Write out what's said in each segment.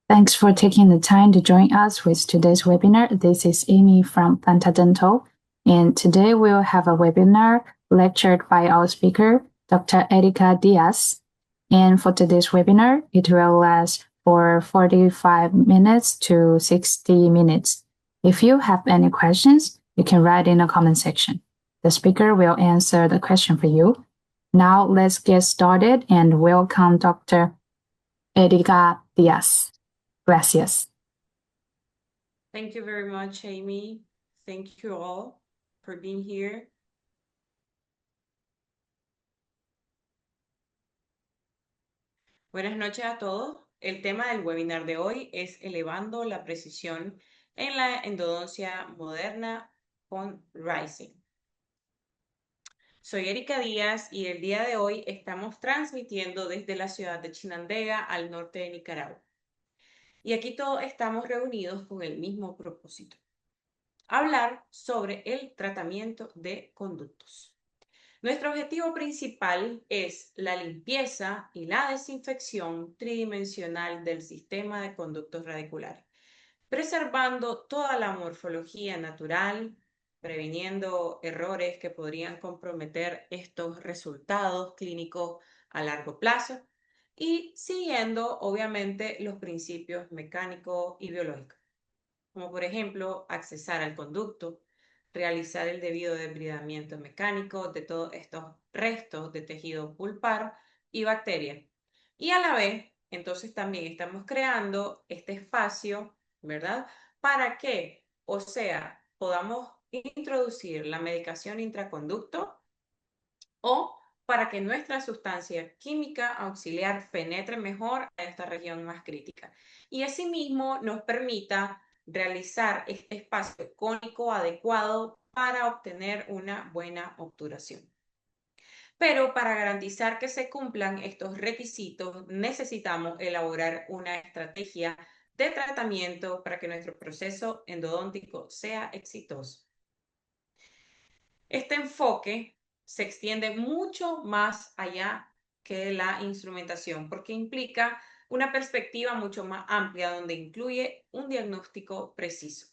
Thanks for taking the time to join us with today's webinar. This is Amy from Planta Dental, and today we'll have a webinar lectured by our speaker, Dr. Erika Diaz. And for today's webinar, it will last for 45 minutes to 60 minutes. If you have any questions, you can write in the comment section. The speaker will answer the question for you. Now let's get started and welcome Dr. Erika Diaz. Gracias. Thank you very much, Amy. Thank you all for being here. Buenas noches a todos. El tema del webinar de hoy es elevando la precisión en la endodoncia moderna con Rising. Soy Erika Díaz y el día de hoy estamos transmitiendo desde la ciudad de Chinandega al norte de Nicaragua. Y aquí todos estamos reunidos con el mismo propósito: hablar sobre el tratamiento de conductos. Nuestro objetivo principal es la limpieza y la desinfección tridimensional del sistema de conductos radiculares, preservando toda la morfología natural, previniendo errores que podrían comprometer estos resultados clínicos a largo plazo y siguiendo, obviamente, los principios mecánicos y biológicos, como por ejemplo accesar al conducto, realizar el debido debridamiento mecánico de todos estos restos de tejido pulpar y bacterias. Y a la vez, entonces también estamos creando este espacio, ¿verdad? Para que, o sea, podamos introducir la medicación intraconducto o para que nuestra sustancia química auxiliar penetre mejor a esta región más crítica. Y asimismo nos permita realizar este espacio cónico adecuado para obtener una buena obturación. Pero para garantizar que se cumplan estos requisitos, necesitamos elaborar una estrategia de tratamiento para que nuestro proceso endodóntico sea exitoso. Este enfoque se extiende mucho más allá que la instrumentación, porque implica una perspectiva mucho más amplia donde incluye un diagnóstico preciso.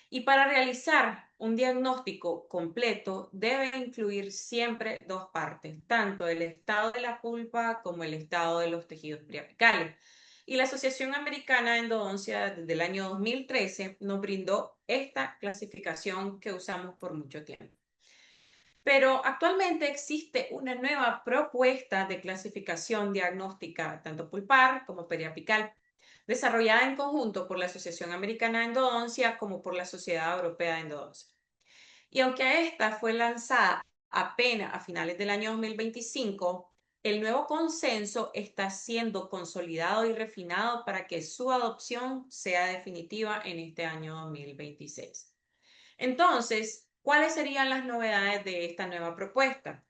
Y para realizar un diagnóstico completo debe incluir siempre dos partes, tanto el estado de la pulpa como el estado de los tejidos periapicales. Y la Asociación Americana de Endodoncia desde el año 2013 nos brindó esta clasificación que usamos por mucho tiempo. Pero actualmente existe una nueva propuesta de clasificación diagnóstica, tanto pulpar como periapical, desarrollada en conjunto por la Asociación Americana de Endodoncia como por la Sociedad Europea de Endodoncia. Y aunque esta fue lanzada apenas a finales del año 2025, el nuevo consenso está siendo consolidado y refinado para que su adopción sea definitiva en este año 2026. Entonces, ¿cuáles serían las novedades de esta nueva propuesta?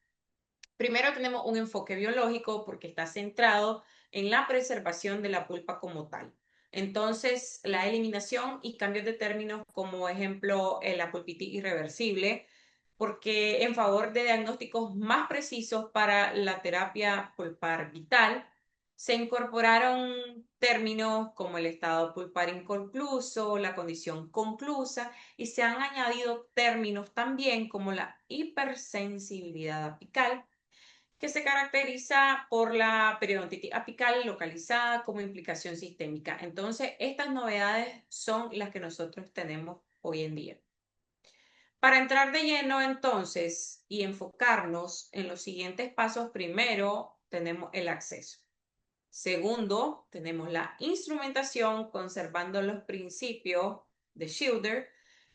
Primero tenemos un enfoque biológico porque está centrado en la preservación de la pulpa como tal. Entonces, la eliminación y cambios de términos como ejemplo la pulpitis irreversible, porque en favor de diagnósticos más precisos para la terapia pulpar vital, se incorporaron términos como el estado pulpar inconcluso, la condición conclusa, y se han añadido términos también como la hipersensibilidad apical, que se caracteriza por la periodontitis apical localizada como implicación sistémica. Entonces, estas novedades son las que nosotros tenemos hoy en día. Para entrar de lleno entonces y enfocarnos en los siguientes pasos, primero tenemos el acceso. Segundo, tenemos la instrumentación conservando los principios de Schilder.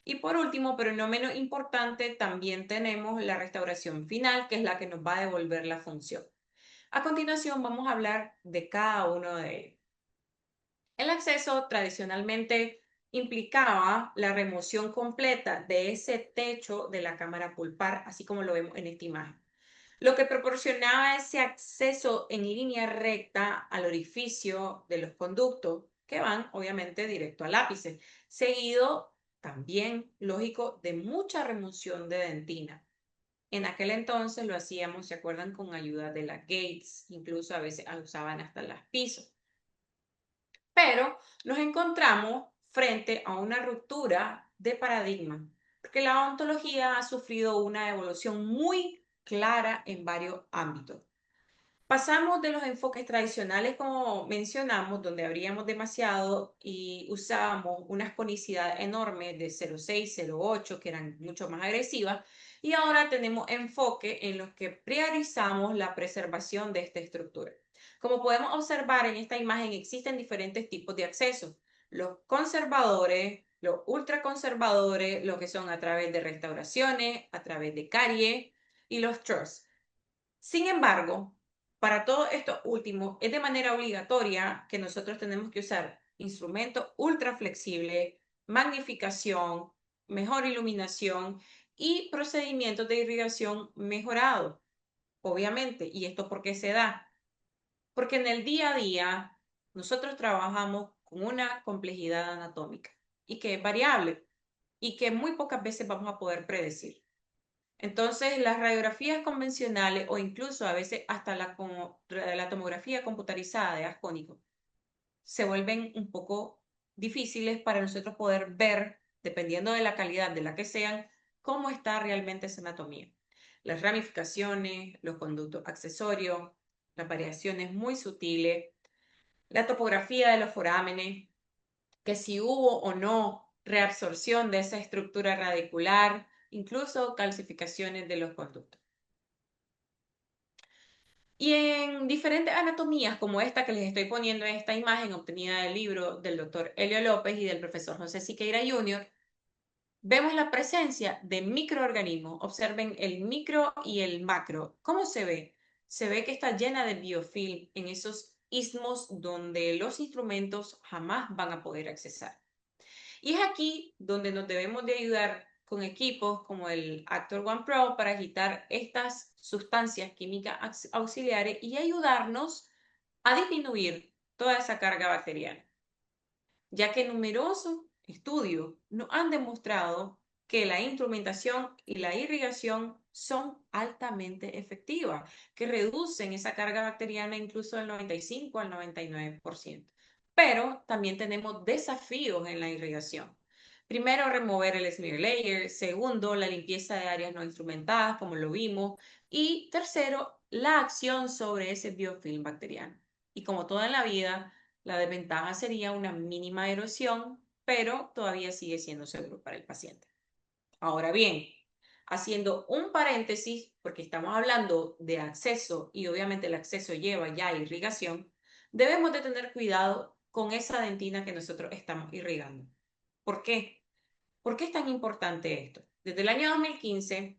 Y por último, pero no menos importante, también tenemos la restauración final, que es la que nos va a devolver la función. A continuación vamos a hablar de cada uno de ellos. El acceso tradicionalmente implicaba la remoción completa de ese techo de la cámara pulpar, así como lo vemos en esta imagen, lo que proporcionaba ese acceso en línea recta al orificio de los conductos que van obviamente directo al ápice, seguido también, lógico, de mucha remoción de dentina. En aquel entonces lo hacíamos, ¿se acuerdan? Con ayuda de la Gates, incluso a veces usaban hasta las pisos. Pero nos encontramos frente a una ruptura de paradigma, porque la odontología ha sufrido una evolución muy clara en varios ámbitos. Pasamos de los enfoques tradicionales, como mencionamos, donde abríamos demasiado y usábamos unas conicidades enormes de 0,6, 0,8, que eran mucho más agresivas, y ahora tenemos enfoque en los que priorizamos la preservación de esta estructura. Como podemos observar en esta imagen, existen diferentes tipos de acceso. Los conservadores, los ultraconservadores, los que son a través de restauraciones, a través de carie, y los truss. Sin embargo, para todo esto último, es de manera obligatoria que nosotros tenemos que usar instrumentos ultra flexibles, magnificación, mejor iluminación y procedimientos de irrigación mejorados, obviamente. ¿Y esto por qué se da? Porque en el día a día nosotros trabajamos con una complejidad anatómica y que es variable y que muy pocas veces vamos a poder predecir. Entonces, las radiografías convencionales o incluso a veces hasta la tomografía computarizada de ascónico se vuelven un poco difíciles para nosotros poder ver, dependiendo de la calidad de la que sean, cómo está realmente esa anatomía. Las ramificaciones, los conductos accesorios, las variaciones muy sutiles, la topografía de los forámenes, que si hubo o no reabsorción de esa estructura radicular, incluso calcificaciones de los conductos. Y en diferentes anatomías, como esta que les estoy poniendo en esta imagen, obtenida del libro del doctor Helio López y del profesor José Siqueira Jr., vemos la presencia de microorganismos. Observen el micro y el macro. ¿Cómo se ve? Se ve que está llena de biofilm en esos istmos donde los instrumentos jamás van a poder accesar. Y es aquí donde nos debemos de ayudar con equipos como el Actor One Pro para agitar estas sustancias químicas auxiliares y ayudarnos a disminuir toda esa carga bacteriana, ya que numerosos estudios nos han demostrado que la instrumentación y la irrigación son altamente efectivas, que reducen esa carga bacteriana incluso del 95 al 99%. Pero también tenemos desafíos en la irrigación. Primero, remover el smear layer. Segundo, la limpieza de áreas no instrumentadas, como lo vimos. Y tercero, la acción sobre ese biofilm bacteriano. Y como toda en la vida, la desventaja sería una mínima erosión, pero todavía sigue siendo seguro para el paciente. Ahora bien, haciendo un paréntesis, porque estamos hablando de acceso y obviamente el acceso lleva ya irrigación, debemos de tener cuidado con esa dentina que nosotros estamos irrigando. ¿Por qué? ¿Por qué es tan importante esto? Desde el año 2015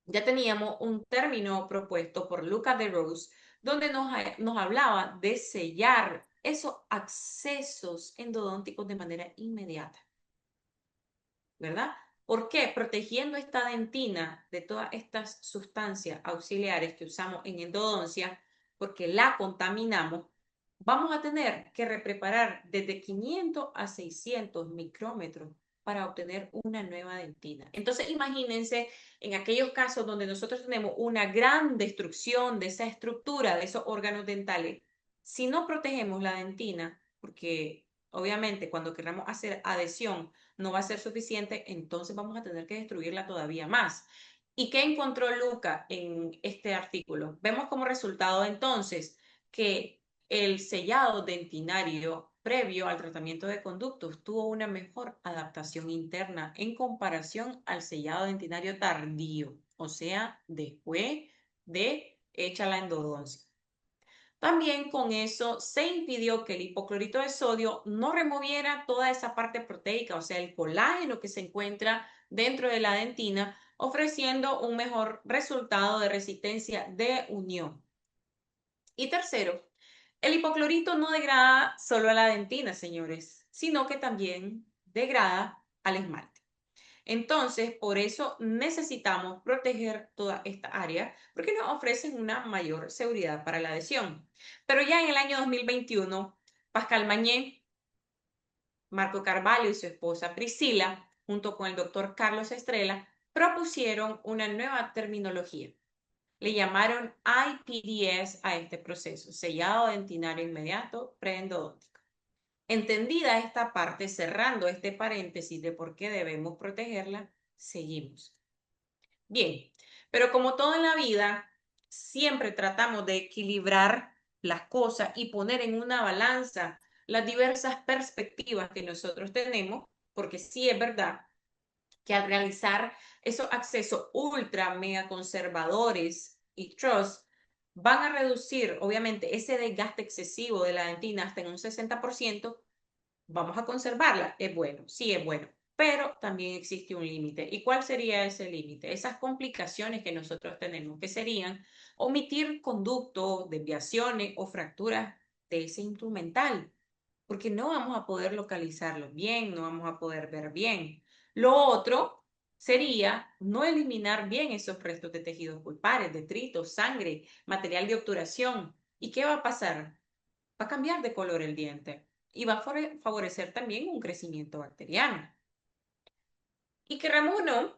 ya teníamos un término propuesto por Luca de Rose, donde nos hablaba de sellar esos accesos endodónticos de manera inmediata, ¿verdad? ¿Por qué? Protegiendo esta dentina de todas estas sustancias auxiliares que usamos en endodoncia, porque la contaminamos, vamos a tener que repreparar desde 500 a 600 micrómetros para obtener una nueva dentina. Entonces, imagínense en aquellos casos donde nosotros tenemos una gran destrucción de esa estructura, de esos órganos dentales, si no protegemos la dentina, porque obviamente cuando queramos hacer adhesión no va a ser suficiente, entonces vamos a tener que destruirla todavía más. ¿Y qué encontró Luca en este artículo? Vemos como resultado entonces que el sellado dentinario previo al tratamiento de conductos tuvo una mejor adaptación interna en comparación al sellado dentinario tardío, o sea, después de hecha la endodoncia. También con eso se impidió que el hipoclorito de sodio no removiera toda esa parte proteica, o sea, el colágeno que se encuentra dentro de la dentina, ofreciendo un mejor resultado de resistencia de unión. Y tercero, el hipoclorito no degrada solo a la dentina, señores, sino que también degrada al esmalte. Entonces, por eso necesitamos proteger toda esta área, porque nos ofrecen una mayor seguridad para la adhesión. Pero ya en el año 2021, Pascal Mañé, Marco Carvalho y su esposa Priscila, junto con el doctor Carlos Estrella, propusieron una nueva terminología. Le llamaron IPDS a este proceso, sellado dentinario inmediato preendodóntico. Entendida esta parte, cerrando este paréntesis de por qué debemos protegerla, seguimos. Bien, pero como todo en la vida, siempre tratamos de equilibrar las cosas y poner en una balanza las diversas perspectivas que nosotros tenemos, porque sí es verdad que al realizar esos accesos ultra mega conservadores y trust, van a reducir obviamente ese desgaste excesivo de la dentina hasta en un 60%. Vamos a conservarla, es bueno, sí es bueno, pero también existe un límite. ¿Y cuál sería ese límite? Esas complicaciones que nosotros tenemos, que serían omitir conductos, desviaciones o fracturas de ese instrumental, porque no vamos a poder localizarlo bien, no vamos a poder ver bien. Lo otro sería no eliminar bien esos restos de tejidos pulpares, detritos, sangre, material de obturación. ¿Y qué va a pasar? Va a cambiar de color el diente y va a favorecer también un crecimiento bacteriano. Y queramos o no,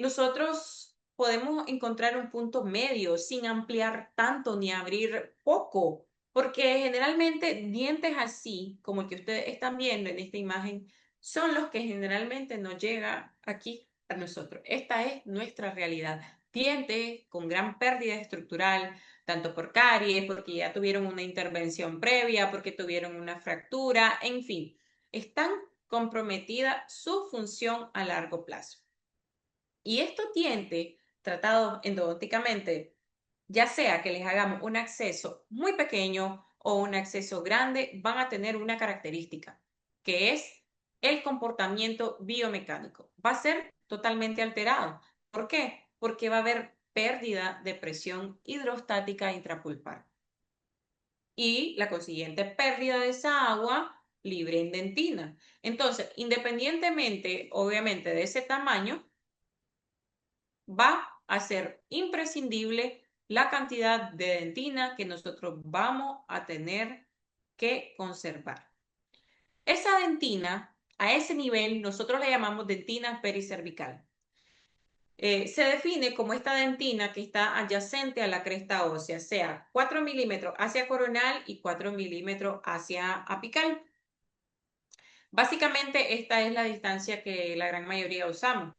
nosotros podemos encontrar un punto medio sin ampliar tanto ni abrir poco, porque generalmente dientes así, como el que ustedes están viendo en esta imagen, son los que generalmente nos llega aquí a nosotros. Esta es nuestra realidad. Dientes con gran pérdida estructural, tanto por caries, porque ya tuvieron una intervención previa, porque tuvieron una fractura, en fin, están comprometida su función a largo plazo. Y estos dientes tratados endodonticamente, ya sea que les hagamos un acceso muy pequeño o un acceso grande, van a tener una característica, que es el comportamiento biomecánico. Va a ser totalmente alterado. ¿Por qué? Porque va a haber pérdida de presión hidrostática intrapulpar y la consiguiente pérdida de esa agua libre en dentina. Entonces, independientemente, obviamente, de ese tamaño, va a ser imprescindible la cantidad de dentina que nosotros vamos a tener que conservar. Esa dentina, a ese nivel, nosotros le llamamos dentina pericervical. Se define como esta dentina que está adyacente a la cresta ósea, sea 4 milímetros hacia coronal y 4 milímetros hacia apical. Básicamente esta es la distancia que la gran mayoría usamos.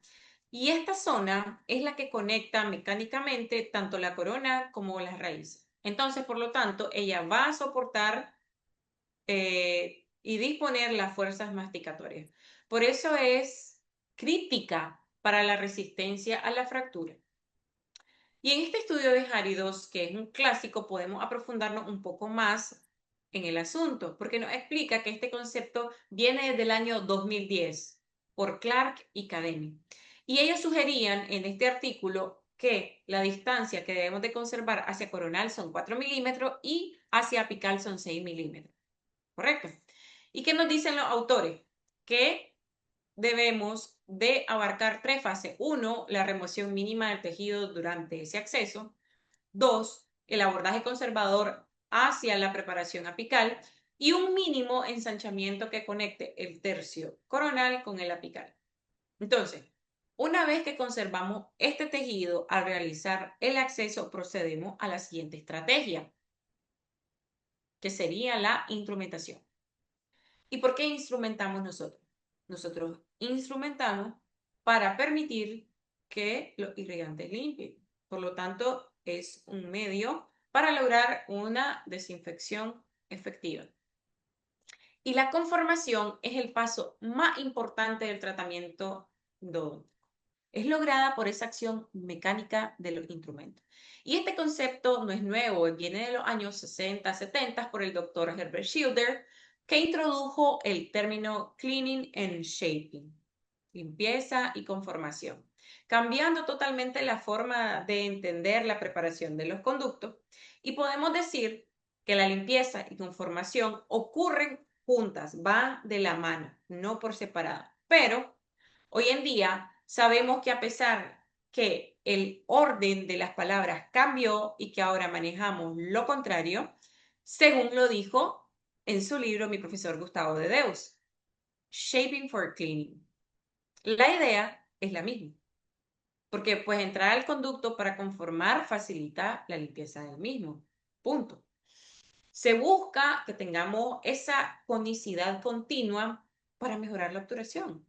Y esta zona es la que conecta mecánicamente tanto la corona como las raíces. Entonces, por lo tanto, ella va a soportar y disponer las fuerzas masticatorias. Por eso es crítica para la resistencia a la fractura. Y en este estudio de Járidos, que es un clásico, podemos aprofundarnos un poco más en el asunto, porque nos explica que este concepto viene desde el año 2010 por Clark y Cademy. Y ellos sugerían en este artículo que la distancia que debemos de conservar hacia coronal son 4 milímetros y hacia apical son 6 milímetros. ¿Correcto? ¿Y qué nos dicen los autores? Que debemos de abarcar tres fases. Uno, la remoción mínima del tejido durante ese acceso. Dos, el abordaje conservador hacia la preparación apical. Y un mínimo ensanchamiento que conecte el tercio coronal con el apical. Entonces, una vez que conservamos este tejido, al realizar el acceso procedemos a la siguiente estrategia, que sería la instrumentación. ¿Y por qué instrumentamos nosotros? Nosotros instrumentamos para permitir que los irrigantes limpien. Por lo tanto, es un medio para lograr una desinfección efectiva. Y la conformación es el paso más importante del tratamiento endodóntico. Es lograda por esa acción mecánica de los instrumentos. Y este concepto no es nuevo, viene de los años 60, 70 por el doctor Herbert Schilder, que introdujo el término cleaning and shaping, limpieza y conformación, cambiando totalmente la forma de entender la preparación de los conductos. Y podemos decir que la limpieza y conformación ocurren juntas, van de la mano, no por separado. Pero hoy en día sabemos que a pesar que el orden de las palabras cambió y que ahora manejamos lo contrario, según lo dijo en su libro mi profesor Gustavo de Deus, Shaping for Cleaning. La idea es la misma, porque pues entrar al conducto para conformar facilita la limpieza del mismo. Punto. Se busca que tengamos esa conicidad continua para mejorar la obturación.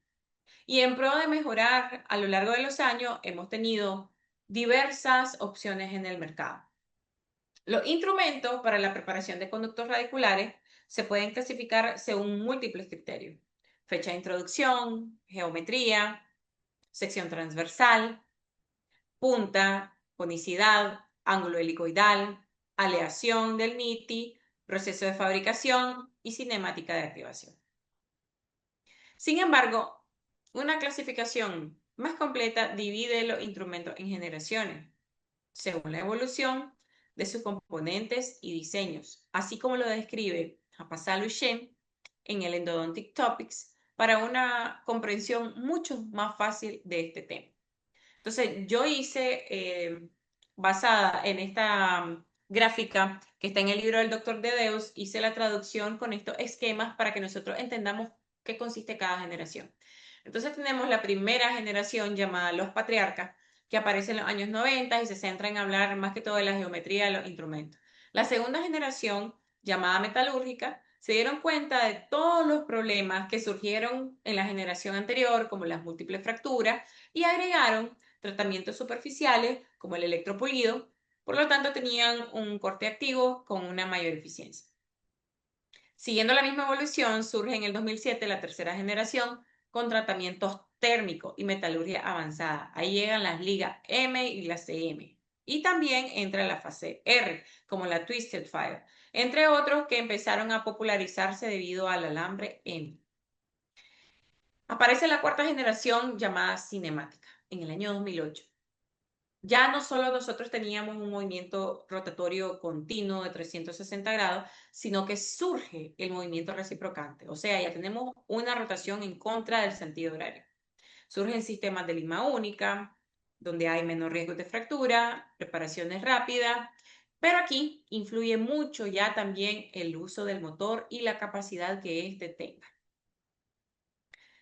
Y en pro de mejorar a lo largo de los años, hemos tenido diversas opciones en el mercado. Los instrumentos para la preparación de conductos radiculares se pueden clasificar según múltiples criterios: fecha de introducción, geometría, sección transversal, punta, conicidad, ángulo helicoidal, aleación del NITI, proceso de fabricación y cinemática de activación. Sin embargo, una clasificación más completa divide los instrumentos en generaciones, según la evolución de sus componentes y diseños, así como lo describe Hapasalo y Shen en el Endodontic Topics para una comprensión mucho más fácil de este tema. Entonces, yo hice, basada en esta gráfica que está en el libro del doctor Dedeus, hice la traducción con estos esquemas para que nosotros entendamos qué consiste cada generación. Entonces tenemos la primera generación llamada los patriarcas, que aparece en los años 90 y se centra en hablar más que todo de la geometría de los instrumentos. La segunda generación, llamada metalúrgica, se dieron cuenta de todos los problemas que surgieron en la generación anterior, como las múltiples fracturas, y agregaron tratamientos superficiales como el electropulido, por lo tanto tenían un corte activo con una mayor eficiencia. Siguiendo la misma evolución, surge en el 2007 la tercera generación con tratamientos térmicos y metalurgia avanzada. Ahí llegan las ligas M y las CM. Y también entra la fase R, como la Twisted Fire, entre otros que empezaron a popularizarse debido al alambre M. Aparece la cuarta generación llamada cinemática en el año 2008. Ya no solo nosotros teníamos un movimiento rotatorio continuo de 360 grados, sino que surge el movimiento reciprocante. O sea, ya tenemos una rotación en contra del sentido horario. Surgen sistemas de lima única, donde hay menor riesgo de fractura, preparaciones rápidas, pero aquí influye mucho ya también el uso del motor y la capacidad que éste tenga.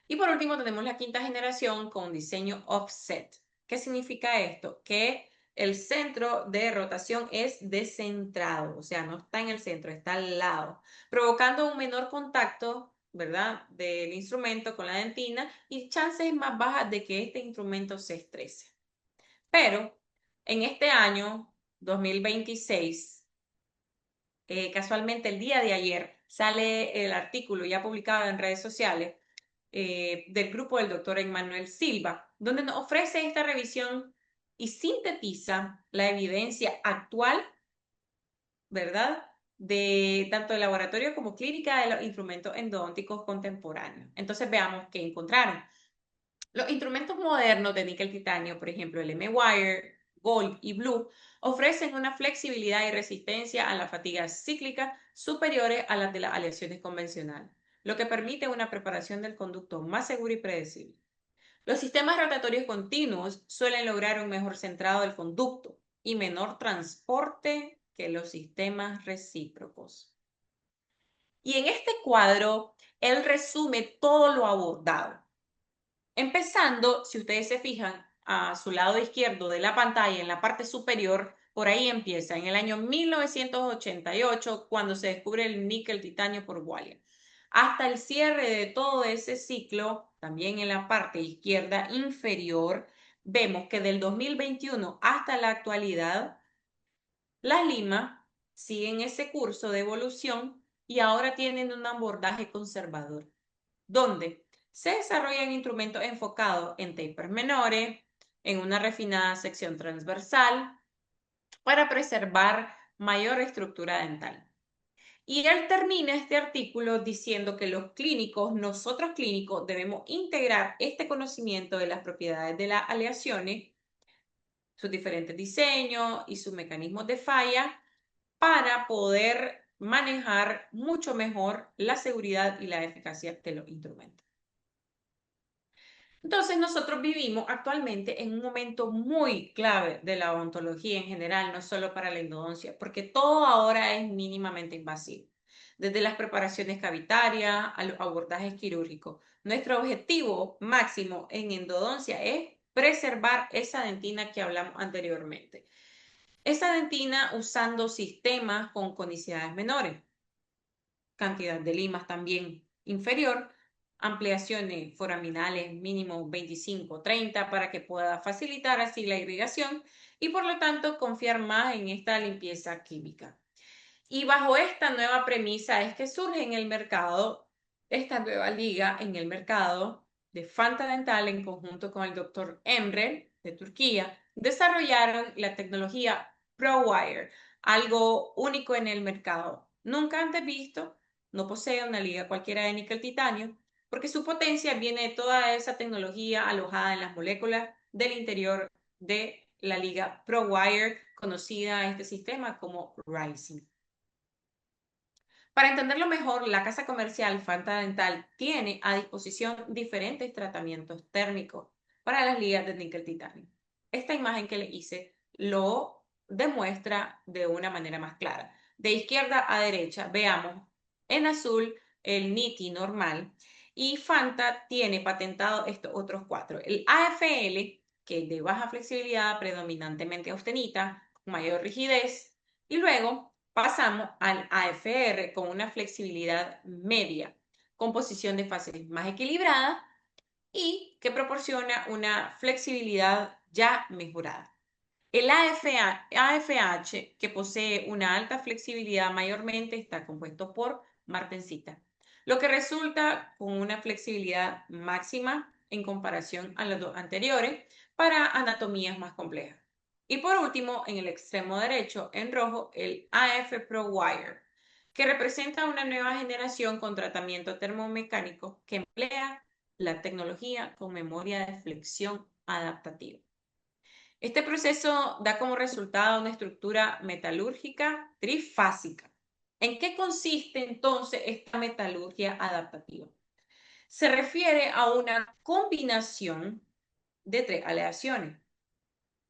Y por último tenemos la quinta generación con diseño offset. ¿Qué significa esto? Que el centro de rotación es descentrado, o sea, no está en el centro, está al lado, provocando un menor contacto, ¿verdad?, del instrumento con la dentina y chances más bajas de que este instrumento se estrese. Pero en este año 2026, casualmente el día de ayer, sale el artículo ya publicado en redes sociales del grupo del doctor Emmanuel Silva, donde nos ofrece esta revisión y sintetiza la evidencia actual, ¿verdad?, de tanto de laboratorio como clínica de los instrumentos endodónticos contemporáneos. Entonces veamos qué encontraron. Los instrumentos modernos de níquel titanio, por ejemplo el M-Wire, Gold y Blue, ofrecen una flexibilidad y resistencia a la fatiga cíclica superiores a las de las aleaciones convencionales, lo que permite una preparación del conducto más segura y predecible. Los sistemas rotatorios continuos suelen lograr un mejor centrado del conducto y menor transporte que los sistemas recíprocos. Y en este cuadro, él resume todo lo abordado. Empezando, si ustedes se fijan, a su lado izquierdo de la pantalla, en la parte superior, por ahí empieza, en el año 1988, cuando se descubre el níquel titanio por Walliam. Hasta el cierre de todo ese ciclo, también en la parte izquierda inferior, vemos que del 2021 hasta la actualidad, las limas siguen ese curso de evolución y ahora tienen un abordaje conservador, donde se desarrollan instrumentos enfocados en tapers menores, en una refinada sección transversal, para preservar mayor estructura dental. Y él termina este artículo diciendo que los clínicos, nosotros clínicos, debemos integrar este conocimiento de las propiedades de las aleaciones, sus diferentes diseños y sus mecanismos de falla para poder manejar mucho mejor la seguridad y la eficacia de los instrumentos. Entonces nosotros vivimos actualmente en un momento muy clave de la odontología en general, no solo para la endodoncia, porque todo ahora es mínimamente invasivo, desde las preparaciones cavitarias a los abordajes quirúrgicos. Nuestro objetivo máximo en endodoncia es preservar esa dentina que hablamos anteriormente. Esta dentina usando sistemas con conicidades menores, cantidad de limas también inferior, ampliaciones foraminales mínimo 25-30 para que pueda facilitar así la irrigación y por lo tanto confiar más en esta limpieza química. Y bajo esta nueva premisa es que surge en el mercado, esta nueva liga en el mercado de Fanta Dental en conjunto con el doctor Emre de Turquía, desarrollaron la tecnología ProWire, algo único en el mercado, nunca antes visto, no posee una liga cualquiera de níquel titanio, porque su potencia viene de toda esa tecnología alojada en las moléculas del interior de la liga ProWire, conocida este sistema como Rising. Para entenderlo mejor, la casa comercial Fanta Dental tiene a disposición diferentes tratamientos térmicos para las ligas de níquel titanio. Esta imagen que le hice lo demuestra de una manera más clara. De izquierda a derecha, veamos en azul el NITI normal y Fanta tiene patentado estos otros cuatro. El AFL, que es de baja flexibilidad, predominantemente austenita, con mayor rigidez, y luego pasamos al AFR con una flexibilidad media, composición de fases más equilibrada y que proporciona una flexibilidad ya mejorada. El AFH, que posee una alta flexibilidad, mayormente está compuesto por martensita, lo que resulta con una flexibilidad máxima en comparación a los dos anteriores para anatomías más complejas. Y por último, en el extremo derecho, en rojo, el AF Pro Wire, que representa una nueva generación con tratamiento termomecánico que emplea la tecnología con memoria de flexión adaptativa. Este proceso da como resultado una estructura metalúrgica trifásica. ¿En qué consiste entonces esta metalurgia adaptativa? Se refiere a una combinación de tres aleaciones.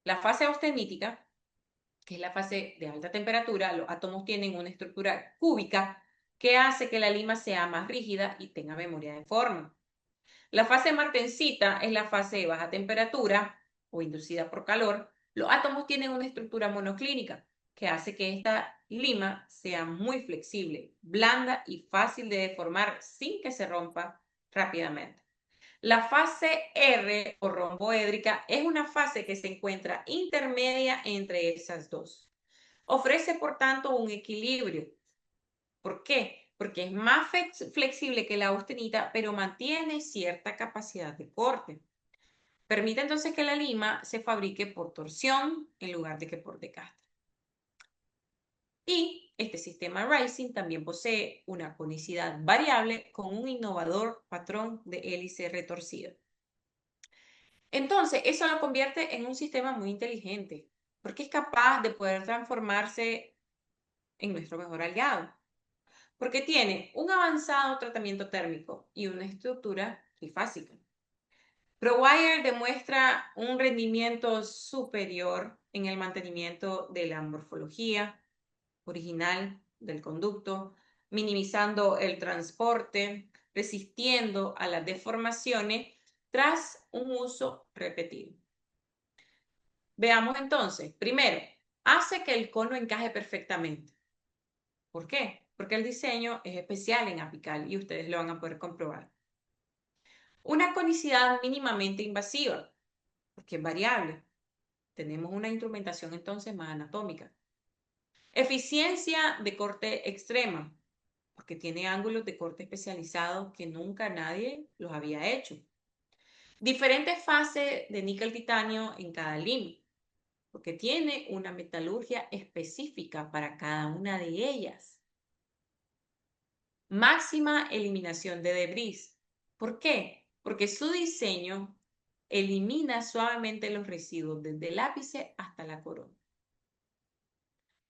La fase austenítica, que es la fase de alta temperatura, los átomos tienen una estructura cúbica que hace que la lima sea más rígida y tenga memoria de forma. La fase martensita es la fase de baja temperatura o inducida por calor. Los átomos tienen una estructura monoclínica que hace que esta lima sea muy flexible, blanda y fácil de deformar sin que se rompa rápidamente. La fase R o romboédrica es una fase que se encuentra intermedia entre esas dos. Ofrece, por tanto, un equilibrio. ¿Por qué? Porque es más flexible que la austenita, pero mantiene cierta capacidad de corte. Permite entonces que la lima se fabrique por torsión en lugar de que por desgaste. Y este sistema Rising también posee una conicidad variable con un innovador patrón de hélice retorcida. Entonces, eso lo convierte en un sistema muy inteligente, porque es capaz de poder transformarse en nuestro mejor aliado, porque tiene un avanzado tratamiento térmico y una estructura trifásica. ProWire demuestra un rendimiento superior en el mantenimiento de la morfología original del conducto, minimizando el transporte, resistiendo a las deformaciones tras un uso repetido. Veamos entonces, primero, hace que el cono encaje perfectamente. ¿Por qué? Porque el diseño es especial en apical y ustedes lo van a poder comprobar. Una conicidad mínimamente invasiva, porque es variable. Tenemos una instrumentación entonces más anatómica. Eficiencia de corte extrema, porque tiene ángulos de corte especializados que nunca nadie los había hecho. Diferentes fases de níquel titanio en cada lima, porque tiene una metalurgia específica para cada una de ellas. Máxima eliminación de debris. ¿Por qué? Porque su diseño elimina suavemente los residuos desde el ápice hasta la corona.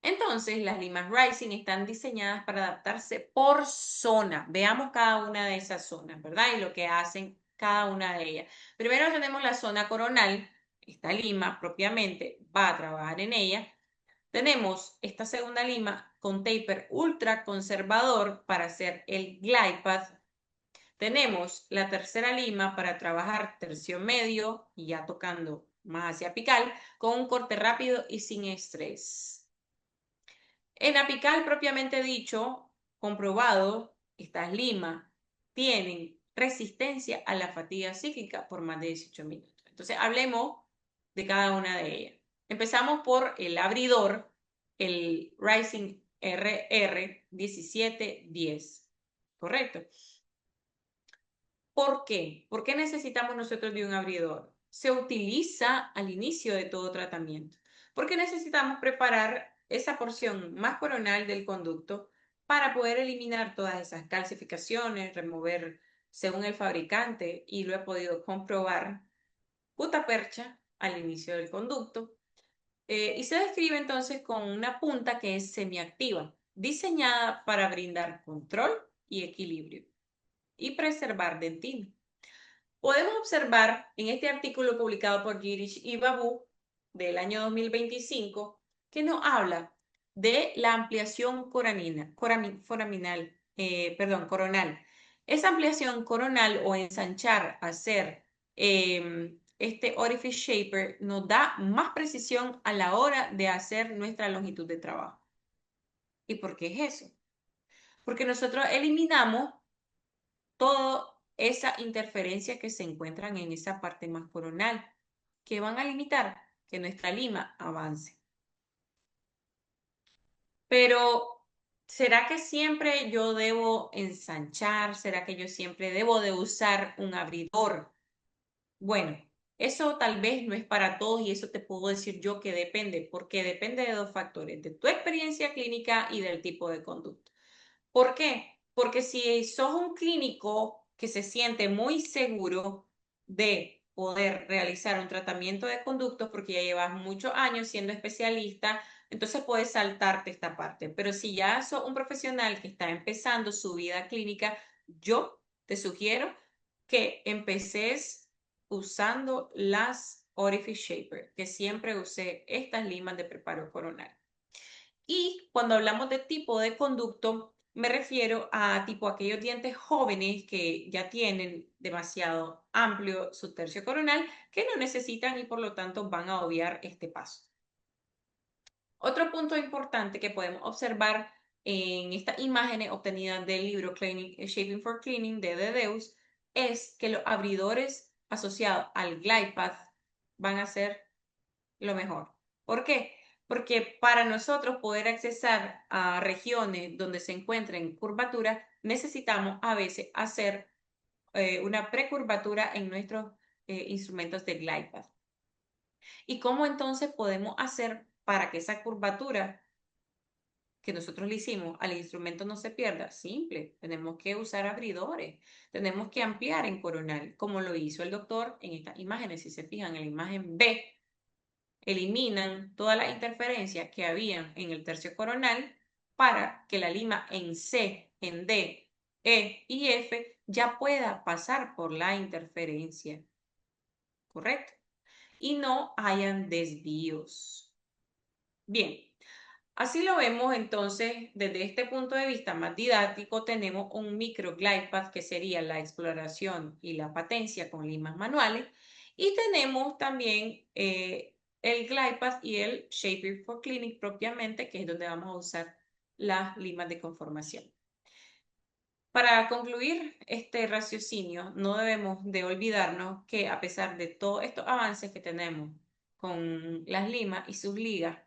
Entonces, las limas Rising están diseñadas para adaptarse por zona. Veamos cada una de esas zonas, ¿verdad? Y lo que hacen cada una de ellas. Primero tenemos la zona coronal. Esta lima propiamente va a trabajar en ella. Tenemos esta segunda lima con taper ultra conservador para hacer el glide path. Tenemos la tercera lima para trabajar tercio medio y ya tocando más hacia apical, con un corte rápido y sin estrés. En apical propiamente dicho, comprobado, estas limas tienen resistencia a la fatiga cíclica por más de 18 minutos. Entonces, hablemos de cada una de ellas. Empezamos por el abridor, el Rising RR 1710. ¿Correcto? ¿Por qué? ¿Por qué necesitamos nosotros de un abridor? Se utiliza al inicio de todo tratamiento, porque necesitamos preparar esa porción más coronal del conducto para poder eliminar todas esas calcificaciones, remover, según el fabricante, y lo he podido comprobar, gutapercha al inicio del conducto. Y se describe entonces con una punta que es semiactiva, diseñada para brindar control y equilibrio y preservar dentina. Podemos observar en este artículo publicado por Girish y Babu del año 2025 que nos habla de la ampliación coronal. Esa ampliación coronal o ensanchar, hacer este orifice shaper nos da más precisión a la hora de hacer nuestra longitud de trabajo. ¿Y por qué es eso? Porque nosotros eliminamos toda esa interferencia que se encuentran en esa parte más coronal, que van a limitar que nuestra lima avance. Pero, ¿será que siempre yo debo ensanchar? ¿Será que yo siempre debo de usar un abridor? Bueno, eso tal vez no es para todos y eso te puedo decir yo que depende, porque depende de dos factores, de tu experiencia clínica y del tipo de conducta. ¿Por qué? Porque si sos un clínico que se siente muy seguro de poder realizar un tratamiento de conductos porque ya llevas muchos años siendo especialista, entonces puedes saltarte esta parte. Pero si ya sos un profesional que está empezando su vida clínica, yo te sugiero que empeces usando las Orifice Shaper, que siempre usé estas limas de preparo coronal. Y cuando hablamos de tipo de conducto, me refiero a tipo aquellos dientes jóvenes que ya tienen demasiado amplio su tercio coronal, que no necesitan y por lo tanto van a obviar este paso. Otro punto importante que podemos observar en estas imágenes obtenidas del libro Shaping for Cleaning de Dedeus es que los abridores asociados al glide path van a ser lo mejor. ¿Por qué? Porque para nosotros poder accesar a regiones donde se encuentren curvaturas, necesitamos a veces hacer una precurvatura en nuestros instrumentos de glide path. ¿Y cómo entonces podemos hacer para que esa curvatura que nosotros le hicimos al instrumento no se pierda? Simple, tenemos que usar abridores, tenemos que ampliar en coronal, como lo hizo el doctor en estas imágenes. Si se fijan en la imagen B, eliminan todas las interferencias que habían en el tercio coronal para que la lima en C, en D, E y F ya pueda pasar por la interferencia, ¿correcto? Y no hayan desvíos. Bien, así lo vemos entonces desde este punto de vista más didáctico. Tenemos un micro glide path que sería la exploración y la patencia con limas manuales, y tenemos también el glide path y el Shaper for Clinic propiamente, que es donde vamos a usar las limas de conformación. Para concluir este raciocinio, no debemos de olvidarnos que a pesar de todos estos avances que tenemos con las limas y sus ligas,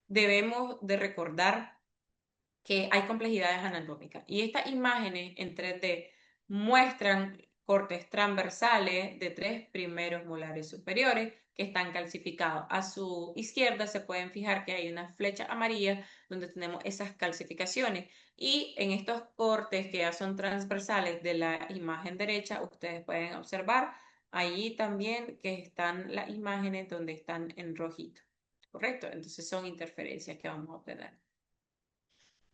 debemos de recordar que hay complejidades anatómicas. Y estas imágenes en 3D muestran cortes transversales de 3 primeros molares superiores que están calcificados. A su izquierda se pueden fijar que hay una flecha amarilla donde tenemos esas calcificaciones. Y en estos cortes que ya son transversales de la imagen derecha, ustedes pueden observar allí también que están las imágenes donde están en rojito. ¿Correcto? Entonces son interferencias que vamos a obtener.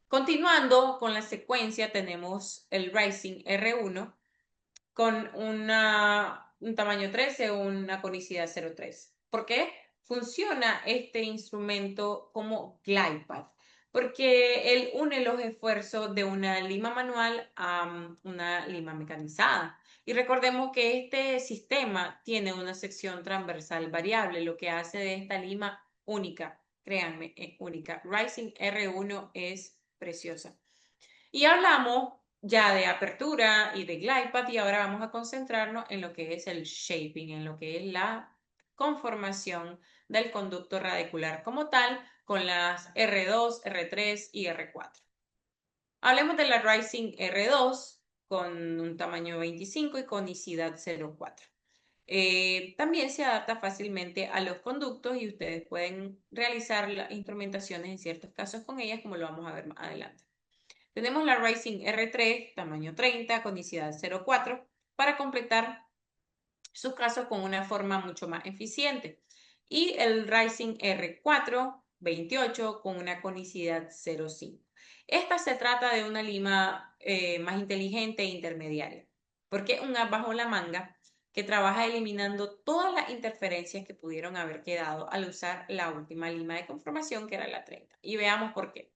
Continuando con la secuencia, tenemos el Rising R1 con un tamaño 13 o una conicidad 0,3. ¿Por qué? Funciona este instrumento como glide path. porque él une los esfuerzos de una lima manual a una lima mecanizada. Y recordemos que este sistema tiene una sección transversal variable, lo que hace de esta lima única. Créanme, es única. Rising R1 es preciosa. Y hablamos ya de apertura y de glide path y ahora vamos a concentrarnos en lo que es el shaping, en lo que es la conformación del conducto radicular como tal con las R2, R3 y R4. Hablemos de la Rising R2 con un tamaño 25 y conicidad 0,4. También se adapta fácilmente a los conductos y ustedes pueden realizar las instrumentaciones en ciertos casos con ellas, como lo vamos a ver más adelante. Tenemos la Rising R3, tamaño 30, conicidad 0,4, para completar sus casos con una forma mucho más eficiente. Y el Rising R4, 28, con una conicidad 0,5. Esta se trata de una lima más inteligente e intermediaria, porque es un as bajo la manga que trabaja eliminando todas las interferencias que pudieron haber quedado al usar la última lima de conformación, que era la 30. Y veamos por qué.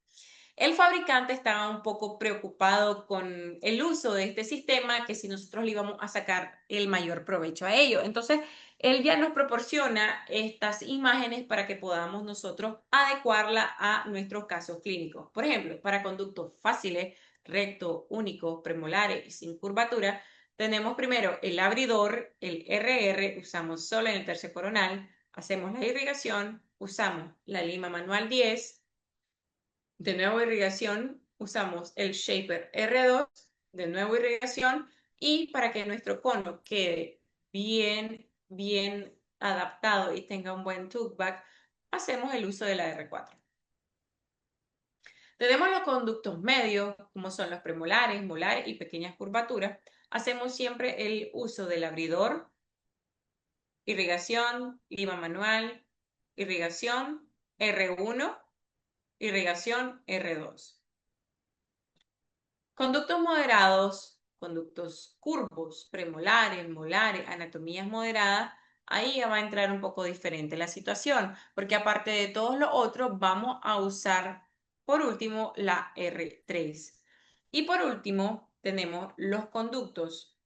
El fabricante estaba un poco preocupado con el uso de este sistema, que si nosotros le íbamos a sacar el mayor provecho a ello. Entonces, él ya nos proporciona estas imágenes para que podamos nosotros adecuarla a nuestros casos clínicos. Por ejemplo, para conductos fáciles, recto, único, premolares y sin curvatura, tenemos primero el abridor, el RR, usamos solo en el tercio coronal, hacemos la irrigación, usamos la lima manual 10, de nuevo irrigación, usamos el shaper R2, de nuevo irrigación, y para que nuestro cono quede bien adaptado y tenga un buen back, hacemos el uso de la R4. Tenemos los conductos medios, como son los premolares, molares y pequeñas curvaturas. Hacemos siempre el uso del abridor, irrigación, lima manual, irrigación, R1, irrigación, R2. Conductos moderados, conductos curvos, premolares, molares, anatomías moderadas, ahí ya va a entrar un poco diferente la situación, porque aparte de todos los otros, vamos a usar por último la R3. Y por último, tenemos los conductos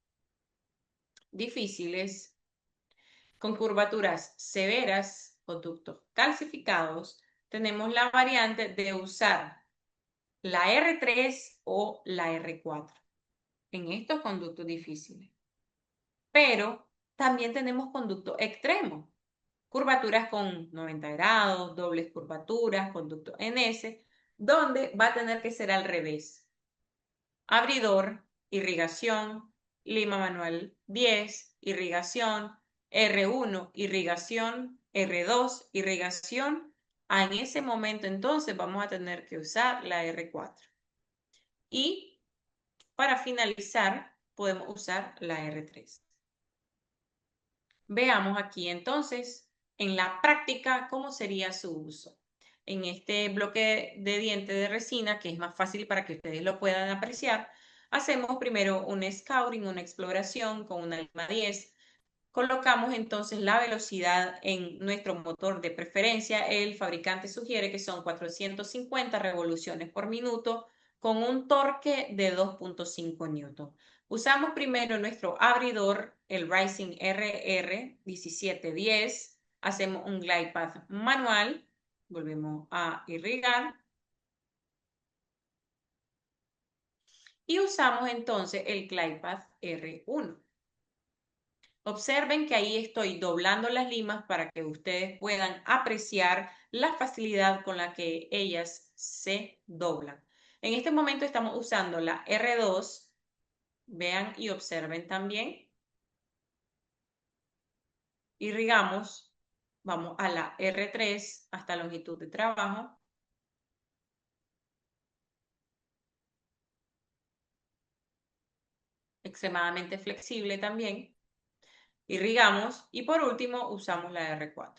difíciles con curvaturas severas, conductos calcificados. Tenemos la variante de usar la R3 o la R4 en estos conductos difíciles. Pero también tenemos conductos extremos, curvaturas con 90 grados, dobles curvaturas, conductos en S, donde va a tener que ser al revés. Abridor, irrigación, lima manual 10, irrigación, R1, irrigación, R2, irrigación. En ese momento entonces vamos a tener que usar la R4. Y para finalizar, podemos usar la R3. Veamos aquí entonces en la práctica cómo sería su uso. En este bloque de diente de resina, que es más fácil para que ustedes lo puedan apreciar, hacemos primero un scouting, una exploración con una lima 10. Colocamos entonces la velocidad en nuestro motor de preferencia. El fabricante sugiere que son 450 revoluciones por minuto con un torque de 2,5 newton. Usamos primero nuestro abridor, el Rising RR 1710. Hacemos un glide path manual. Volvemos a irrigar. Y usamos entonces el glide path R1. Observen que ahí estoy doblando las limas para que ustedes puedan apreciar la facilidad con la que ellas se doblan. En este momento estamos usando la R2. Vean y observen también. Irrigamos. Vamos a la R3 hasta longitud de trabajo. Extremadamente flexible también. Irrigamos y por último usamos la R4.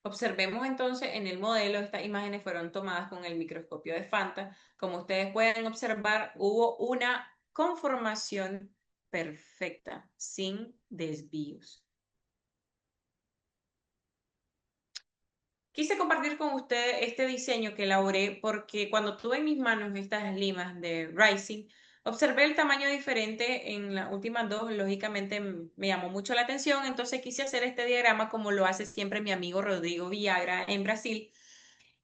Observemos entonces en el modelo, estas imágenes fueron tomadas con el microscopio de Fanta. Como ustedes pueden observar, hubo una conformación perfecta, sin desvíos. Quise compartir con ustedes este diseño que elaboré porque cuando tuve en mis manos estas limas de Rising, observé el tamaño diferente en las últimas dos, lógicamente me llamó mucho la atención, entonces quise hacer este diagrama como lo hace siempre mi amigo Rodrigo Villagra en Brasil.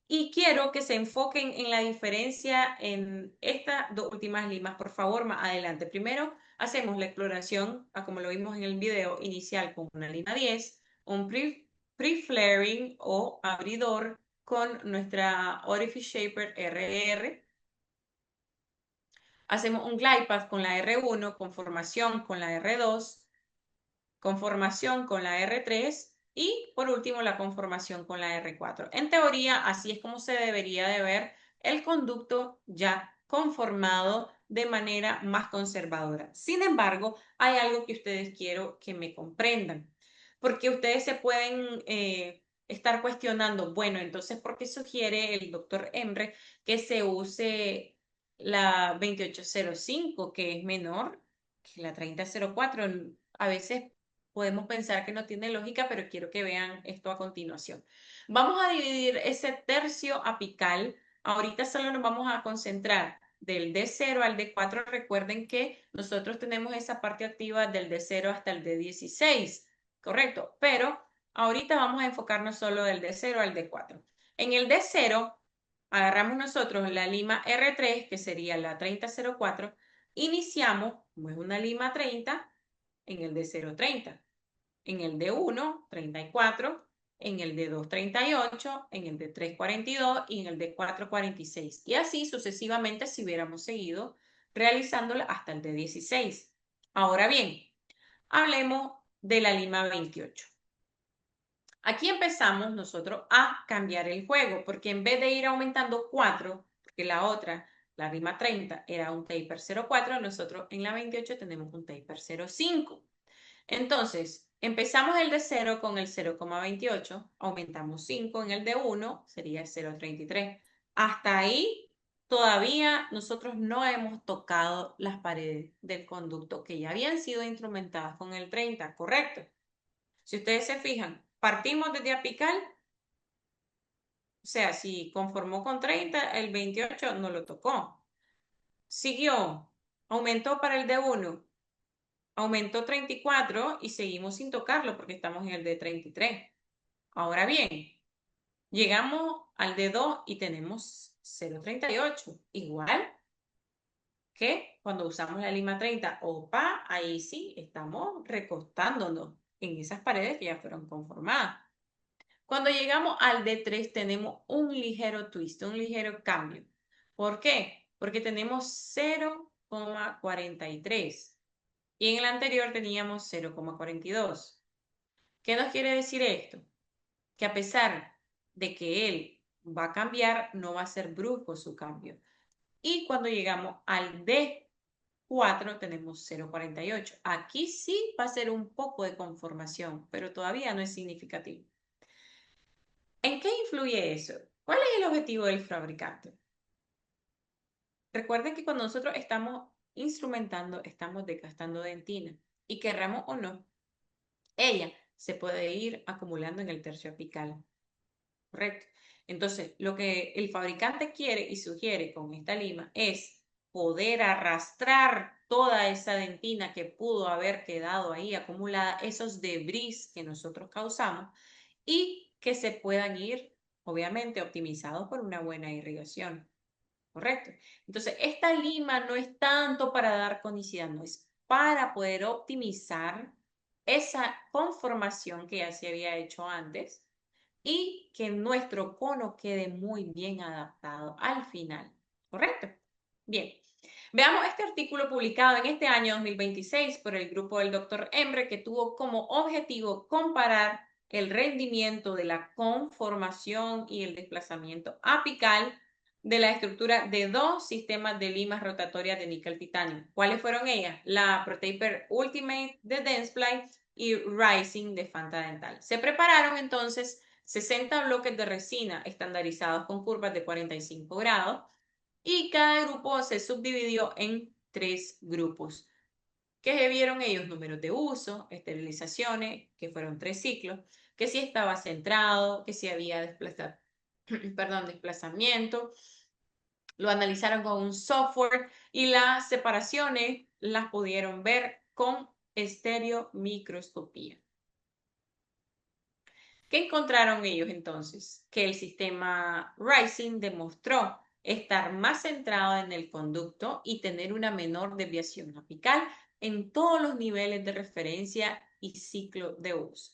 Y quiero que se enfoquen en la diferencia en estas dos últimas limas, por favor, más adelante. Primero, hacemos la exploración, como lo vimos en el video inicial, con una lima 10, un pre-flaring o abridor con nuestra Orifice Shaper RR. Hacemos un glide path con la R1, conformación con la R2, conformación con la R3 y por último la conformación con la R4. En teoría, así es como se debería de ver el conducto ya conformado de manera más conservadora. Sin embargo, hay algo que ustedes quiero que me comprendan, porque ustedes se pueden estar cuestionando, bueno, entonces, ¿por qué sugiere el doctor Emre que se use la 2805, que es menor que la 3004? A veces podemos pensar que no tiene lógica, pero quiero que vean esto a continuación. Vamos a dividir ese tercio apical. Ahorita solo nos vamos a concentrar del D0 al D4. Recuerden que nosotros tenemos esa parte activa del D0 hasta el D16, ¿correcto? Pero ahorita vamos a enfocarnos solo del D0 al D4. En el D0 agarramos nosotros la lima R3, que sería la 3004, iniciamos, como es una lima 30, en el D0 30, en el D1 34, en el D2 38, en el D3 42 y en el D4 46. Y así sucesivamente si hubiéramos seguido realizándola hasta el D16. Ahora bien, hablemos de la lima 28. Aquí empezamos nosotros a cambiar el juego, porque en vez de ir aumentando 4, porque la otra, la lima 30, era un taper 0,4, nosotros en la 28 tenemos un taper 0,5. Entonces, empezamos el de 0 con el 0,28, aumentamos 5 en el de 1, sería 0,33. Hasta ahí todavía nosotros no hemos tocado las paredes del conducto que ya habían sido instrumentadas con el 30, ¿correcto? Si ustedes se fijan, partimos desde apical, o sea, si conformó con 30, el 28 no lo tocó. Siguió, aumentó para el de 1, aumentó 34 y seguimos sin tocarlo porque estamos en el de 33. Ahora bien, llegamos al de 2 y tenemos 0,38. Igual que cuando usamos la lima 30. Opa, ahí sí estamos recostándonos en esas paredes que ya fueron conformadas. Cuando llegamos al D3 tenemos un ligero twist, un ligero cambio. ¿Por qué? Porque tenemos 0,43 y en el anterior teníamos 0,42. ¿Qué nos quiere decir esto? Que a pesar de que él va a cambiar, no va a ser brusco su cambio. Y cuando llegamos al D4 tenemos 0,48. Aquí sí va a ser un poco de conformación, pero todavía no es significativo. ¿En qué influye eso? ¿Cuál es el objetivo del fabricante? Recuerden que cuando nosotros estamos instrumentando, estamos desgastando dentina. Y querramos o no, ella se puede ir acumulando en el tercio apical. ¿Correcto? Entonces, lo que el fabricante quiere y sugiere con esta lima es poder arrastrar toda esa dentina que pudo haber quedado ahí acumulada, esos debris que nosotros causamos, y que se puedan ir, obviamente, optimizados por una buena irrigación. ¿Correcto? Entonces, esta lima no es tanto para dar conicidad, no es para poder optimizar esa conformación que ya se había hecho antes y que nuestro cono quede muy bien adaptado al final. ¿Correcto? Bien. Veamos este artículo publicado en este año 2026 por el grupo del Dr. Emre, que tuvo como objetivo comparar el rendimiento de la conformación y el desplazamiento apical de la estructura de dos sistemas de limas rotatorias de níquel titanio. ¿Cuáles fueron ellas? La ProTaper Ultimate de Dentsply y Rising de Fanta Dental. Se prepararon entonces 60 bloques de resina estandarizados con curvas de 45 grados y cada grupo se subdividió en 3 grupos. ¿Qué vieron ellos? Números de uso, esterilizaciones, que fueron 3 ciclos, que si estaba centrado, que si había desplazamiento. Lo analizaron con un software y las separaciones las pudieron ver con estereomicroscopía. ¿Qué encontraron ellos entonces? Que el sistema Rising demostró estar más centrado en el conducto y tener una menor desviación apical en todos los niveles de referencia y ciclo de uso.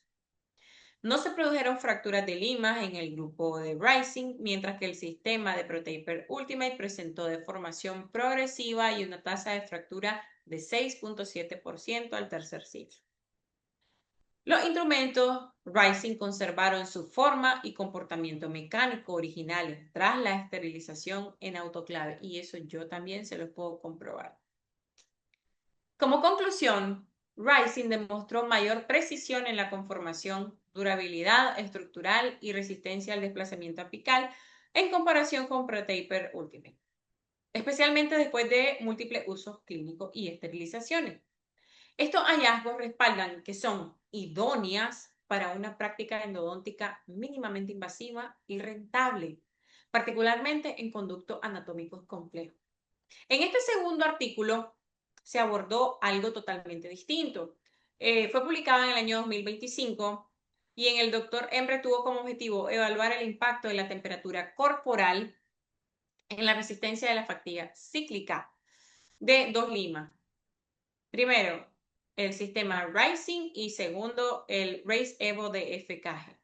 No se produjeron fracturas de limas en el grupo de Rising, mientras que el sistema de ProTaper Ultimate presentó deformación progresiva y una tasa de fractura de 6.7% al tercer ciclo. Los instrumentos Rising conservaron su forma y comportamiento mecánico originales tras la esterilización en autoclave, y eso yo también se los puedo comprobar. Como conclusión, Rising demostró mayor precisión en la conformación, durabilidad estructural y resistencia al desplazamiento apical en comparación con ProTaper Ultimate, especialmente después de múltiples usos clínicos y esterilizaciones. Estos hallazgos respaldan que son idóneas para una práctica endodóntica mínimamente invasiva y rentable, particularmente en conductos anatómicos complejos. En este segundo artículo se abordó algo totalmente distinto. Fue publicado en el año 2025 y en el doctor Embre tuvo como objetivo evaluar el impacto de la temperatura corporal en la resistencia de la fatiga cíclica de dos limas. Primero, el sistema Rising y segundo, el Race Evo de FKG.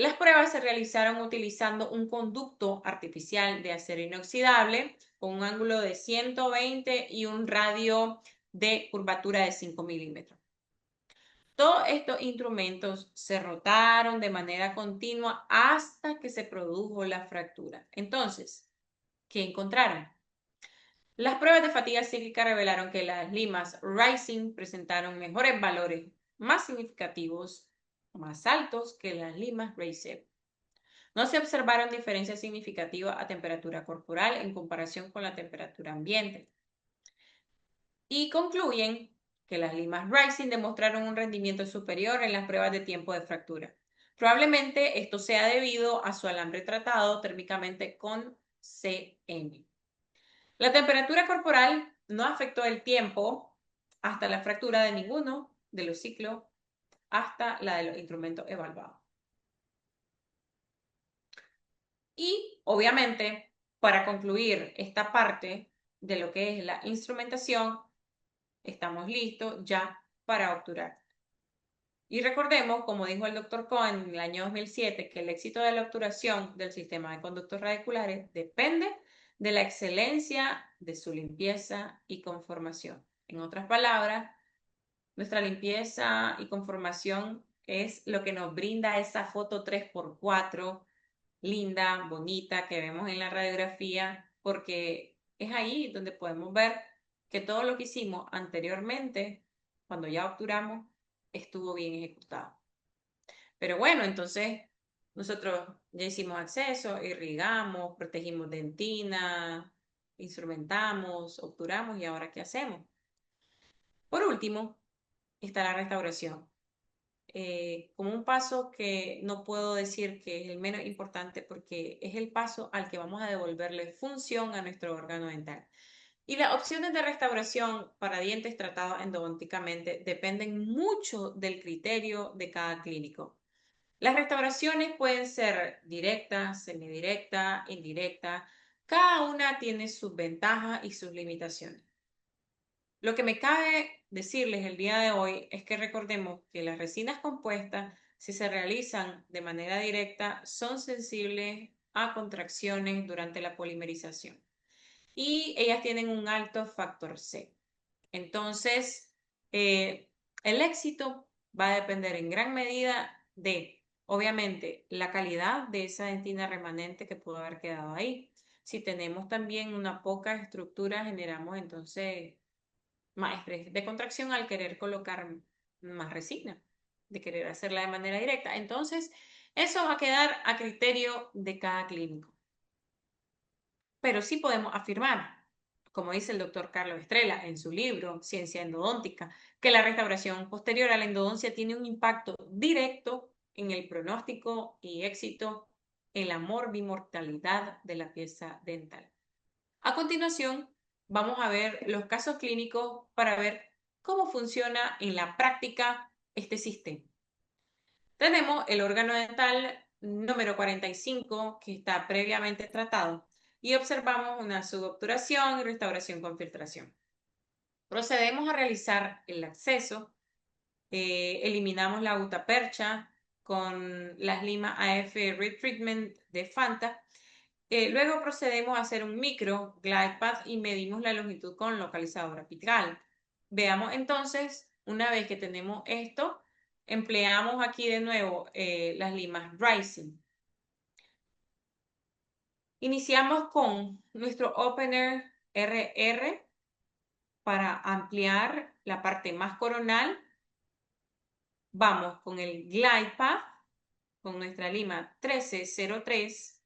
Las pruebas se realizaron utilizando un conducto artificial de acero inoxidable con un ángulo de 120 y un radio de curvatura de 5 milímetros. Todos estos instrumentos se rotaron de manera continua hasta que se produjo la fractura. Entonces, ¿qué encontraron? Las pruebas de fatiga cíclica revelaron que las limas Rising presentaron mejores valores, más significativos, más altos que las limas Race. No se observaron diferencias significativas a temperatura corporal en comparación con la temperatura ambiente. Y concluyen que las limas Rising demostraron un rendimiento superior en las pruebas de tiempo de fractura. Probablemente esto sea debido a su alambre tratado térmicamente con CM. La temperatura corporal no afectó el tiempo hasta la fractura de ninguno de los ciclos hasta la de los instrumentos evaluados. Y obviamente, para concluir esta parte de lo que es la instrumentación, estamos listos ya para obturar. Y recordemos, como dijo el doctor Cohen en el año 2007, que el éxito de la obturación del sistema de conductos radiculares depende de la excelencia de su limpieza y conformación. En otras palabras, nuestra limpieza y conformación es lo que nos brinda esa foto 3x4 linda, bonita, que vemos en la radiografía, porque es ahí donde podemos ver que todo lo que hicimos anteriormente, cuando ya obturamos, estuvo bien ejecutado. Pero bueno, entonces nosotros ya hicimos acceso, irrigamos, protegimos dentina, instrumentamos, obturamos y ahora ¿qué hacemos? Por último, está la restauración. Como un paso que no puedo decir que es el menos importante porque es el paso al que vamos a devolverle función a nuestro órgano dental. Y las opciones de restauración para dientes tratados endodónticamente dependen mucho del criterio de cada clínico. Las restauraciones pueden ser directas, semidirectas, indirectas. Cada una tiene sus ventajas y sus limitaciones. Lo que me cabe decirles el día de hoy es que recordemos que las resinas compuestas, si se realizan de manera directa, son sensibles a contracciones durante la polimerización y ellas tienen un alto factor C. Entonces, el éxito va a depender en gran medida de, obviamente, la calidad de esa dentina remanente que pudo haber quedado ahí. Si tenemos también una poca estructura, generamos entonces más estrés de contracción al querer colocar más resina. de querer hacerla de manera directa. Entonces, eso va a quedar a criterio de cada clínico. Pero sí podemos afirmar, como dice el doctor Carlos Estrella en su libro Ciencia Endodóntica, que la restauración posterior a la endodoncia tiene un impacto directo en el pronóstico y éxito en la morbimortalidad de la pieza dental. A continuación, vamos a ver los casos clínicos para ver cómo funciona en la práctica este sistema. Tenemos el órgano dental número 45 que está previamente tratado y observamos una subobturación y restauración con filtración. Procedemos a realizar el acceso, eliminamos la gutapercha con las limas AF Retreatment de Fanta. Luego procedemos a hacer un micro glide path y medimos la longitud con localizador apical. Veamos entonces, una vez que tenemos esto, empleamos aquí de nuevo las limas Rising. Iniciamos con nuestro opener RR para ampliar la parte más coronal. Vamos con el glide path con nuestra lima 1303.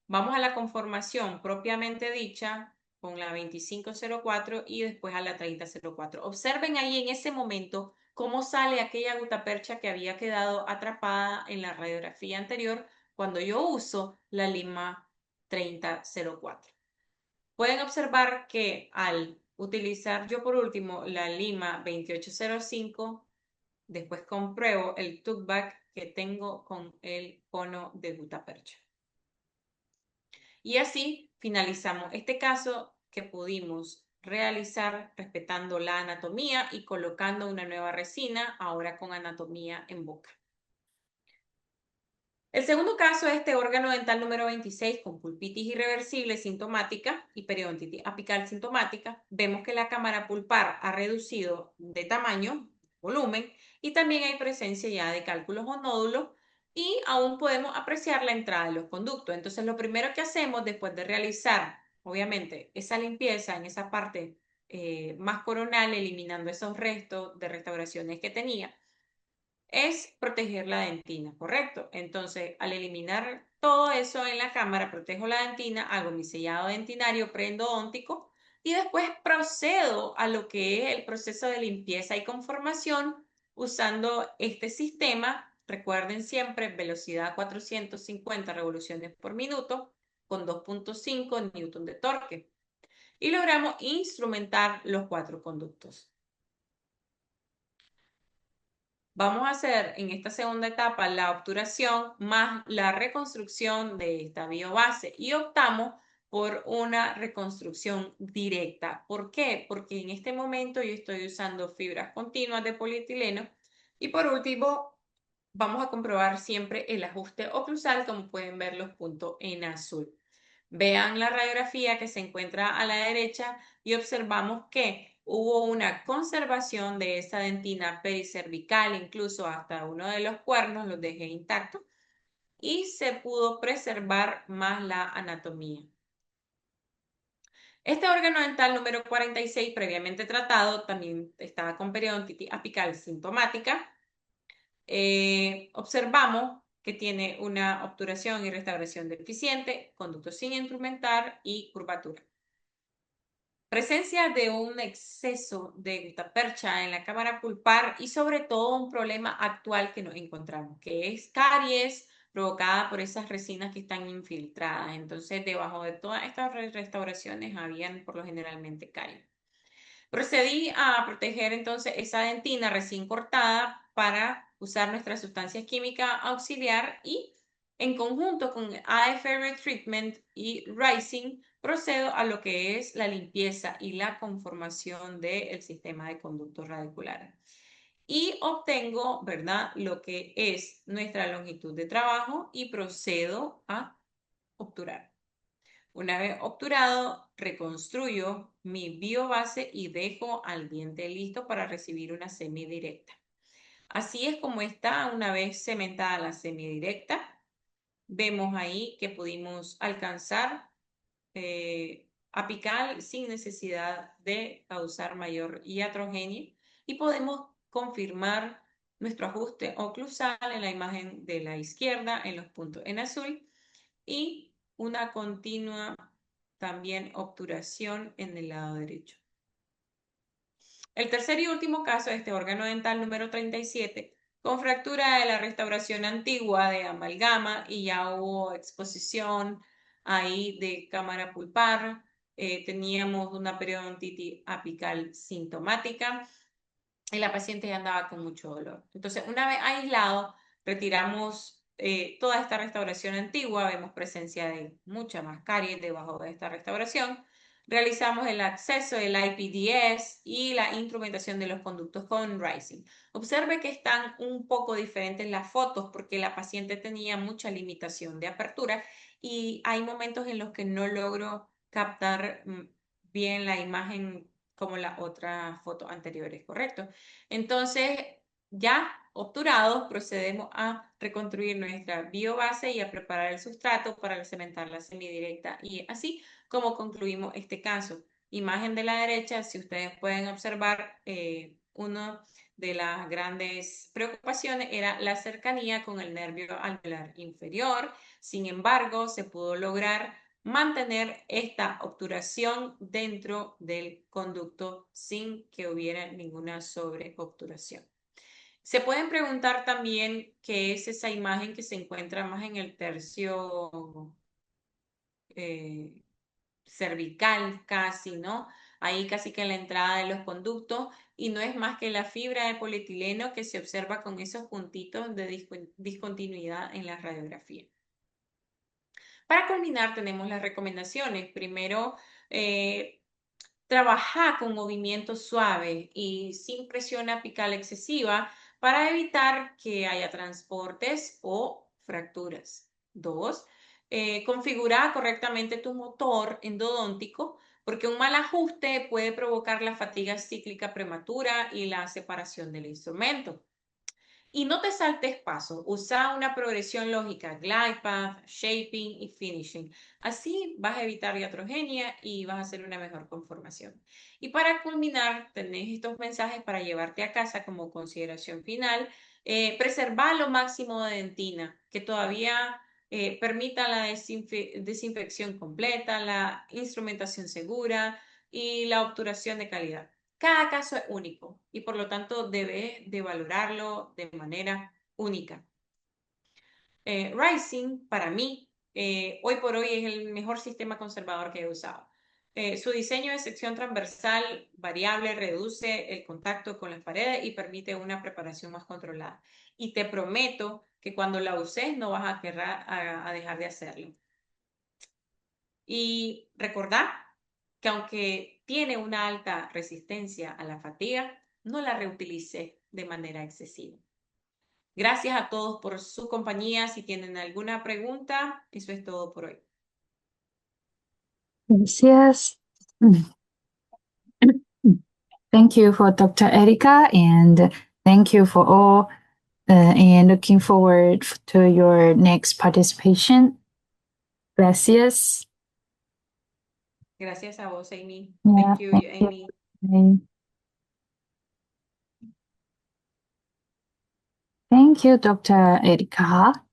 Vamos a la conformación propiamente dicha con la 2504 y después a la 3004. Observen ahí en ese momento cómo sale aquella gutapercha que había quedado atrapada en la radiografía anterior cuando yo uso la lima 3004. Pueden observar que al utilizar yo por último la lima 2805, después compruebo el talkback que tengo con el cono de gutapercha. Y así finalizamos este caso que pudimos realizar respetando la anatomía y colocando una nueva resina, ahora con anatomía en boca. El segundo caso es este órgano dental número 26 con pulpitis irreversible sintomática y periodontitis apical sintomática. Vemos que la cámara pulpar ha reducido de tamaño, volumen, y también hay presencia ya de cálculos o nódulos y aún podemos apreciar la entrada de los conductos. Entonces, lo primero que hacemos después de realizar, obviamente, esa limpieza en esa parte más coronal, eliminando esos restos de restauraciones que tenía, es proteger la dentina, ¿correcto? Entonces, al eliminar todo eso en la cámara, protejo la dentina, hago mi sellado dentinario preendodóntico y después procedo a lo que es el proceso de limpieza y conformación usando este sistema. Recuerden siempre velocidad 450 revoluciones por minuto con 2.5 newton de torque. Y logramos instrumentar los 4 conductos. Vamos a hacer en esta segunda etapa la obturación más la reconstrucción de esta biobase y optamos por una reconstrucción directa. ¿Por qué? Porque en este momento yo estoy usando fibras continuas de polietileno y por último vamos a comprobar siempre el ajuste oclusal, como pueden ver los puntos en azul. Vean la radiografía que se encuentra a la derecha y observamos que hubo una conservación de esa dentina pericervical, incluso hasta uno de los cuernos los dejé intactos y se pudo preservar más la anatomía. Este órgano dental número 46, previamente tratado, también estaba con periodontitis apical sintomática. Observamos que tiene una obturación y restauración deficiente, conducto sin instrumentar y curvatura. Presencia de un exceso de gutapercha en la cámara pulpar y sobre todo un problema actual que nos encontramos, que es caries provocada por esas resinas que están infiltradas. Entonces, debajo de todas estas restauraciones habían por lo generalmente caries. Procedí a proteger entonces esa dentina recién cortada para usar nuestra sustancia química auxiliar y en conjunto con AFR Treatment y Rising procedo a lo que es la limpieza y la conformación del sistema de conductos radiculares. Y obtengo, ¿verdad?, lo que es nuestra longitud de trabajo y procedo a obturar. Una vez obturado, reconstruyo mi biobase y dejo al diente listo para recibir una semidirecta. Así es como está una vez cementada la semidirecta. Vemos ahí que pudimos alcanzar apical sin necesidad de causar mayor iatrogenia y podemos confirmar nuestro ajuste oclusal en la imagen de la izquierda en los puntos en azul y una continua también obturación en el lado derecho. El tercer y último caso es este órgano dental número 37, con fractura de la restauración antigua de amalgama y ya hubo exposición ahí de cámara pulpar. Teníamos una periodontitis apical sintomática y la paciente ya andaba con mucho dolor. Entonces, una vez aislado, retiramos toda esta restauración antigua, vemos presencia de mucha más caries debajo de esta restauración. Realizamos el acceso del IPDS y la instrumentación de los conductos con Rising. Observe que están un poco diferentes las fotos porque la paciente tenía mucha limitación de apertura y hay momentos en los que no logro captar bien la imagen como las otras fotos anteriores, ¿correcto? Entonces, ya obturados, procedemos a reconstruir nuestra biobase y a preparar el sustrato para cementar la semidirecta y así como concluimos este caso. Imagen de la derecha, si ustedes pueden observar, una de las grandes preocupaciones era la cercanía con el nervio alveolar inferior. Sin embargo, se pudo lograr mantener esta obturación dentro del conducto sin que hubiera ninguna sobreobturación. Se pueden preguntar también qué es esa imagen que se encuentra más en el tercio cervical casi, ¿no? Ahí casi que en la entrada de los conductos y no es más que la fibra de polietileno que se observa con esos puntitos de discontinuidad en la radiografía. Para culminar tenemos las recomendaciones. Primero, trabajar con movimientos suaves y sin presión apical excesiva para evitar que haya transportes o fracturas. Dos, configurar correctamente tu motor endodóntico porque un mal ajuste puede provocar la fatiga cíclica prematura y la separación del instrumento. Y no te saltes pasos, usa una progresión lógica, glide path, shaping y finishing. Así vas a evitar iatrogenia y vas a hacer una mejor conformación. Y para culminar, tenés estos mensajes para llevarte a casa como consideración final. Preservar lo máximo de dentina, que todavía permita la desinfección completa, la instrumentación segura y la obturación de calidad. Cada caso es único y por lo tanto debes de valorarlo de manera única. Rising, para mí, hoy por hoy es el mejor sistema conservador que he usado. Su diseño de sección transversal variable reduce el contacto con las paredes y permite una preparación más controlada. Y te prometo que cuando la uses no vas a querer a dejar de hacerlo. Y recordar que aunque tiene una alta resistencia a la fatiga, no la reutilice de manera excesiva. Gracias a todos por su compañía. Si tienen alguna pregunta, eso es todo por hoy. Gracias. Thank you for Dr. Erika, and thank you for all, and looking forward to your next participation. Gracias. Gracias a vos, Amy. Yeah, Thank you, thank you. Amy. Thank you, Dr. Erika.